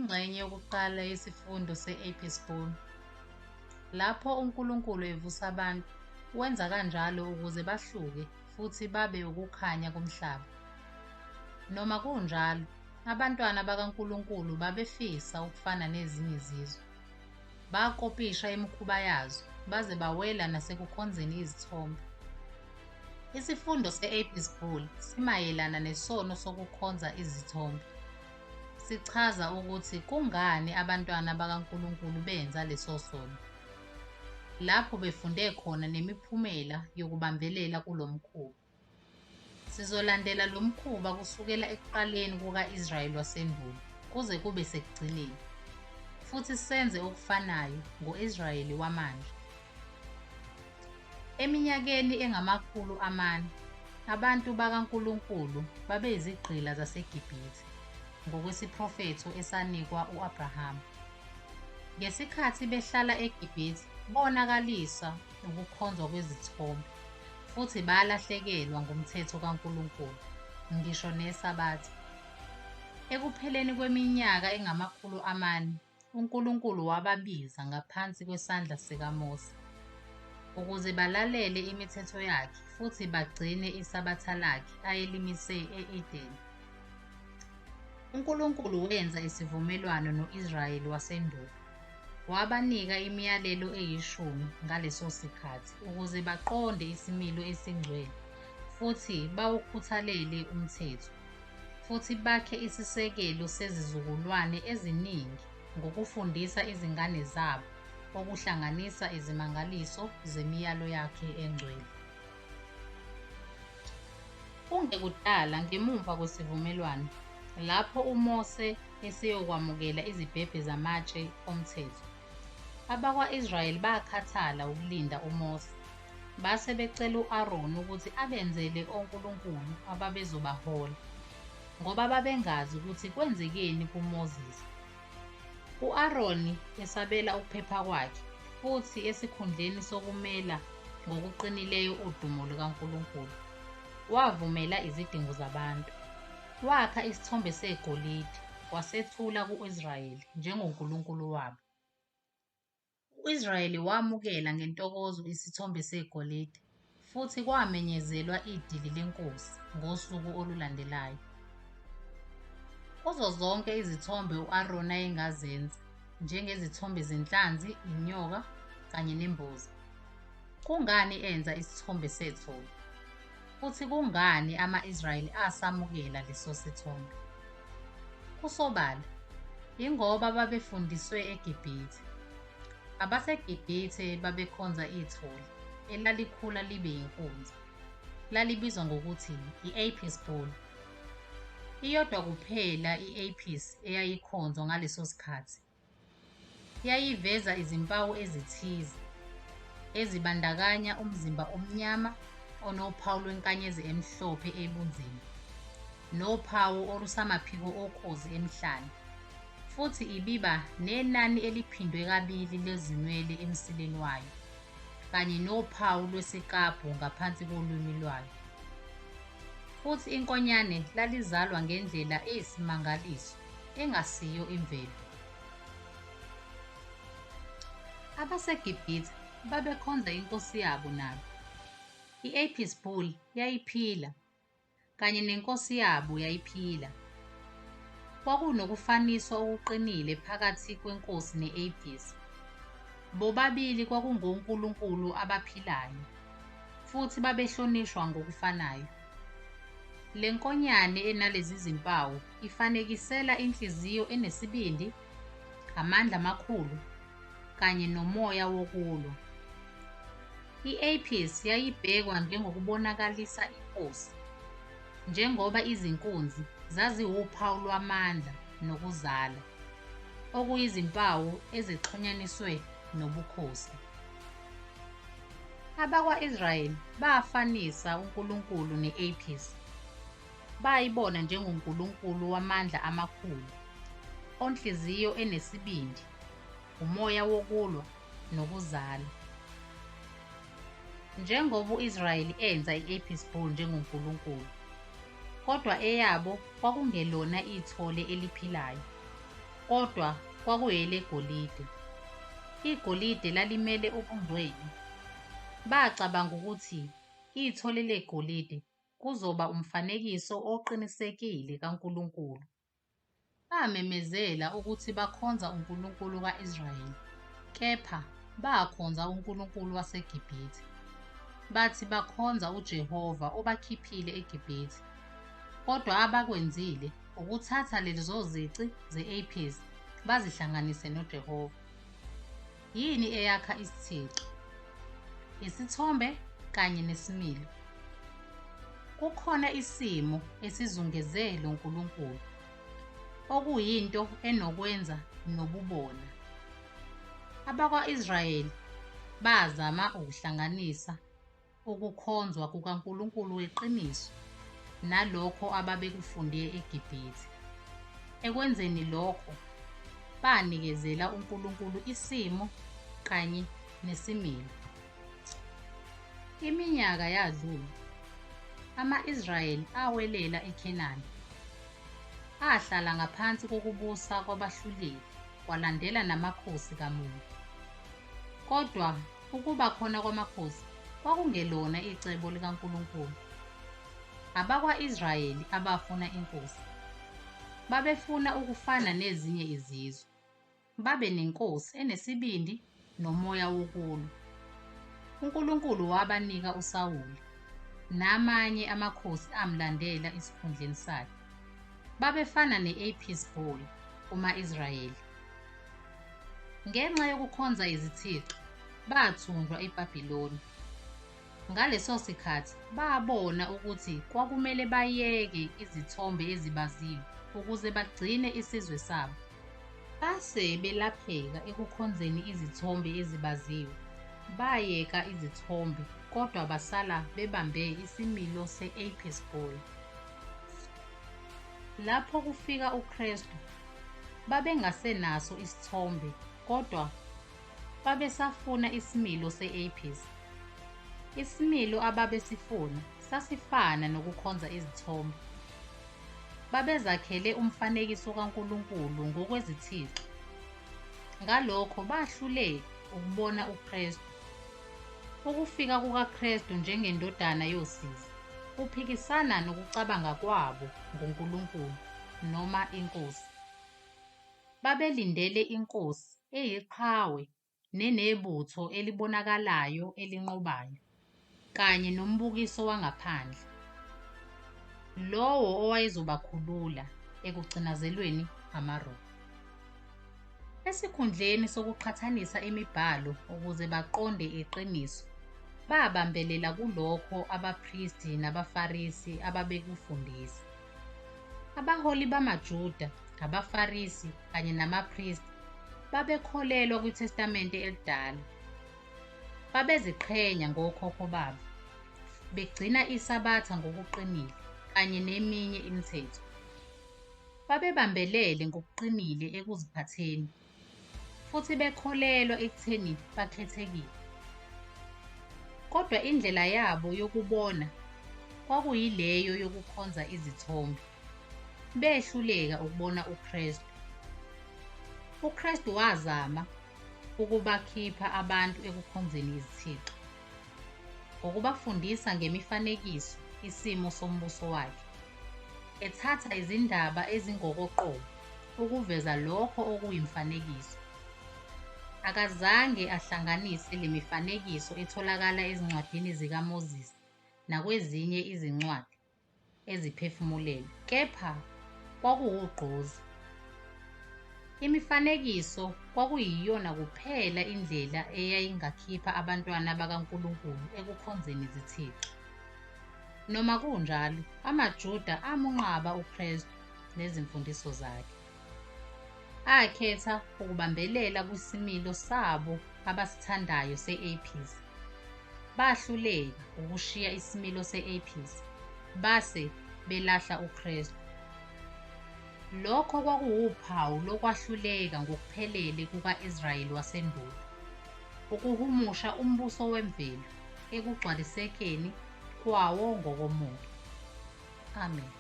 Ingxenye yokuqala yesifundo se-Epistle. Lapho uNkulunkulu evusa abantu, wenza kanjalo ukuze bahluke futhi babe ukukhanya komhlaba. Noma kunjalo, abantwana bakaNkulunkulu babefisa ukufana nezinye izizwe. Bakopisha imikhuba yazo baze bawela nasekukhonzeni izithombe. Isifundo se-Epistle simayelana nesono sokukhonza izithombe. Sichaza ukuthi kungani abantwana bakaNkulunkulu benza leso sono. Lapho befunde khona nemiphumela yokubambelela kulo mkhuba. Sizolandela lo mkhuba kusukela ekuqaleni kuka-Israyeli wasendulo kuze kube sekugcineni, futhi senze okufanayo ngo-Israyeli wamanje. Eminyakeni engamakhulu amane, abantu bakaNkulunkulu babeyizigqila zaseGibhithe ngokwesiprofetho esanikwa u-Abrahama. Ngesikhathi behlala eGibhithe, bonakalisa ukukhonzwa kwezithombe futhi balahlekelwa ngumthetho kaNkulunkulu, ngisho neSabatha. Ekupheleni kweminyaka engamakhulu amane, uNkulunkulu wababiza ngaphansi kwesandla sikaMose ukuze balalele imithetho yakhe futhi bagcine iSabatha lakhe ayelimise e-Edeni. uNkulunkulu wenza isivumelwano no-Israyeli wasendulo. Wabanika imiyalelo eyishumi ngaleso sikhathi ukuze baqonde isimilo esingcwele futhi bawukhuthalele umthetho, futhi bakhe isisekelo sezizukulwane eziningi ngokufundisa izingane zabo okuhlanganisa izimangaliso zemiyalo yakhe engcwele. Kungekudala ngemuva kwesivumelwano, lapho uMose eseyokwamukela izibhebhe zamatshe omthetho, abakwa-Israyeli bakhathala ukulinda uMose, base becela u-Aroni ukuthi abenzele onkulunkulu ababezobahola, ngoba babengazi ukuthi kwenzekeni kuMoses. U-Aroni esabela ukuphepha kwakhe futhi esikhundleni sokumela ngokuqinileyo udumo lukaNkulunkulu, wavumela izidingo zabantu. Wakha isithombe segolide wasethula ku-Israyeli njengonkulunkulu wabo. U-Israyeli wamukela ngentokozo isithombe segolide futhi kwamenyezelwa idili lenkosi ngosuku olulandelayo. Kuzo zonke izithombe u-Aroni ayengazenza, njengezithombe zenhlanzi, inyoka kanye nembuzi. Kungani enza isithombe sethole? Futhi kungani ama-Israyeli asamukela leso sithombe? Kusobala, ingoba babefundiswe eGibhithe. AbaseGibhithe babekhonza ithole elalikhula libe yinkunzi. Lalibizwa ngokuthi i-Epistle. Iyodwa kuphela i-Apis eyayikhonzwa ngaleso sikhathi. Yayiveza izimpawu ezithize, ezibandakanya umzimba omnyama onophawu lwenkanyezi emhlophe ebunzini, nophawu olusamaphiko okhozi emhlane, futhi ibiba nenani eliphindwe kabili lezinwele emsileni wayo, kanye nophawu lwesikabhu ngaphansi kolwimi lwayo. Futhi inkonyane lalizalwa ngendlela eyisimangaliso engasiyo imvelo. AbaseGibhithe babekhonza inkosi yabo nabo. I-Epistle yayiphila, kanye nenkosi yabo yayiphila. Kwakunokufaniswa okuqinile phakathi kwenkosi ne-Apis. Bobabili kwakungonkulunkulu abaphilayo, futhi babehlonishwa ngokufanayo. Le nkonyane enalezi zimpawu ifanekisela inhliziyo enesibindi, amandla amakhulu, kanye nomoya wokulwa. I-Apis yayibhekwa njengokubonakalisa inkosi, njengoba izinkunzi zaziwuphawu lwamandla nokuzala, okuyizimpawu ezixhunyaniswe nobukhosi. Abakwa-Israyeli bafanisa uNkulunkulu ne-Apis. Bayibona njengonkulunkulu wamandla amakhulu, onhliziyo enesibindi, umoya wokulwa nokuzala. Njengoba u-Israyeli enza i-Epistle njengonkulunkulu, kodwa eyabo kwakungelona ithole eliphilayo. kodwa kwakuyelegolide. Igolide lalimele ubungcwele. Bacabanga ukuthi ithole legolide kuzoba umfanekiso oqinisekile kaNkulunkulu. Bamemezela ukuthi bakhonza uNkulunkulu ka-Israyeli, kepha bakhonza uNkulunkulu waseGibhithe. Bathi bakhonza uJehova obakhiphile eGibhithe. Kodwa abakwenzile ukuthatha lezo zici ze-Apis bazihlanganise noJehova. Yini eyakha isithixo? Isithombe kanye nesimilo. Kukhona isimo esizungeze lo Nkulunkulu, okuyinto enokwenza nobubona. Abakwa-Israyeli bazama ukuhlanganisa ukukhonzwa kukaNkulunkulu weqiniso nalokho ababekufunde eGibhithe. Ekwenzeni lokho, banikezela uNkulunkulu isimo kanye nesimilo. Iminyaka yadlula, ama-Israyeli awelela eKhenani. Ahlala ngaphansi kokubusa kwabahluleli, kwalandela namakhosi kamuva. Kodwa ukuba khona kwamakhosi kwakungelona icebo likaNkulunkulu. Abakwa-Israyeli abafuna inkosi babefuna ukufana nezinye izizwe, babe nenkosi enesibindi nomoya wokulwa. uNkulunkulu wabanika uSawuli, namanye amakhosi amlandela esikhundleni sakhe. Babefana ne-Apis bull kuma-Israyeli. Ngenxa yokukhonza izithixo, bathunjwa eBhabhiloni. Ngaleso sikhathi babona ukuthi kwakumele bayeke izithombe ezibaziwe ukuze bagcine isizwe sabo. Base belapheka ekukhonzeni izithombe ezibaziwe, bayeka izithombe kodwa basala bebambe isimilo se-Apis bull. Lapho kufika uKristu, babengasenaso isithombe kodwa babesafuna isimilo se-Apis. Isimilo ababesifuna sasifana nokukhonza izithombe. Babezakhele umfanekiso kaNkulunkulu ngokwezithixo. Ngalokho bahluleka ukubona uKristu. Ukufika kukaKristu njengendodana yosizi kuphikisana nokucabanga kwabo ngoNkulunkulu noma inkosi. Babelindele inkosi eyiqhawe nenebutho elibonakalayo elinqobayo, kanye nombukiso wangaphandle, lowo owayezobakhulula ekugcinazelweni amaRoma. Esikhundleni sokuqhathanisa imibhalo ukuze baqonde iqiniso, babambelela kulokho abaphristi nabaFarisi ababekufundisa. Abaholi bamaJuda, abaFarisi kanye namaphristi babekholelwa kwiTestamente Elidala. Babeziqhenya ngokhokho babo, begcina iSabatha ngokuqinile kanye neminye imithetho. Babebambelele ngokuqinile ekuziphatheni, futhi bekholelwa ekutheni bakhethekile. Kodwa indlela yabo yokubona kwakuyileyo yokukhonza izithombe. Behluleka ukubona uKristu. uKristu wazama ukubakhipha abantu ekukhonzeni izithixo, ngokubafundisa ngemifanekiso isimo sombuso wakhe, ethatha izindaba ezingokoqobo ukuveza lokho okuyimfanekiso. Akazange ahlanganise le mifanekiso etholakala ezincwadini zikaMoses nakwezinye izincwadi eziphefumulelwe, kepha kwakuwugqozi. Imifanekiso kwakuyiyona kuphela indlela eyayingakhipha abantwana bakaNkulunkulu ekukhonzeni izithixo. Noma kunjalo, amaJuda amunqaba uKristu nezimfundiso zakhe. Akhetha ukubambelela kwisimilo sabo abasithandayo se-Apis. Bahluleka ukushiya isimilo se-Apis, base belahla uKristu. Lokho kwakuwuphawu lokwahluleka ngokuphelele kuka-Israyeli wasendulo, ukuhumusha umbuso wemvelo ekugcwalisekeni kwawo ngokomoya. Amen.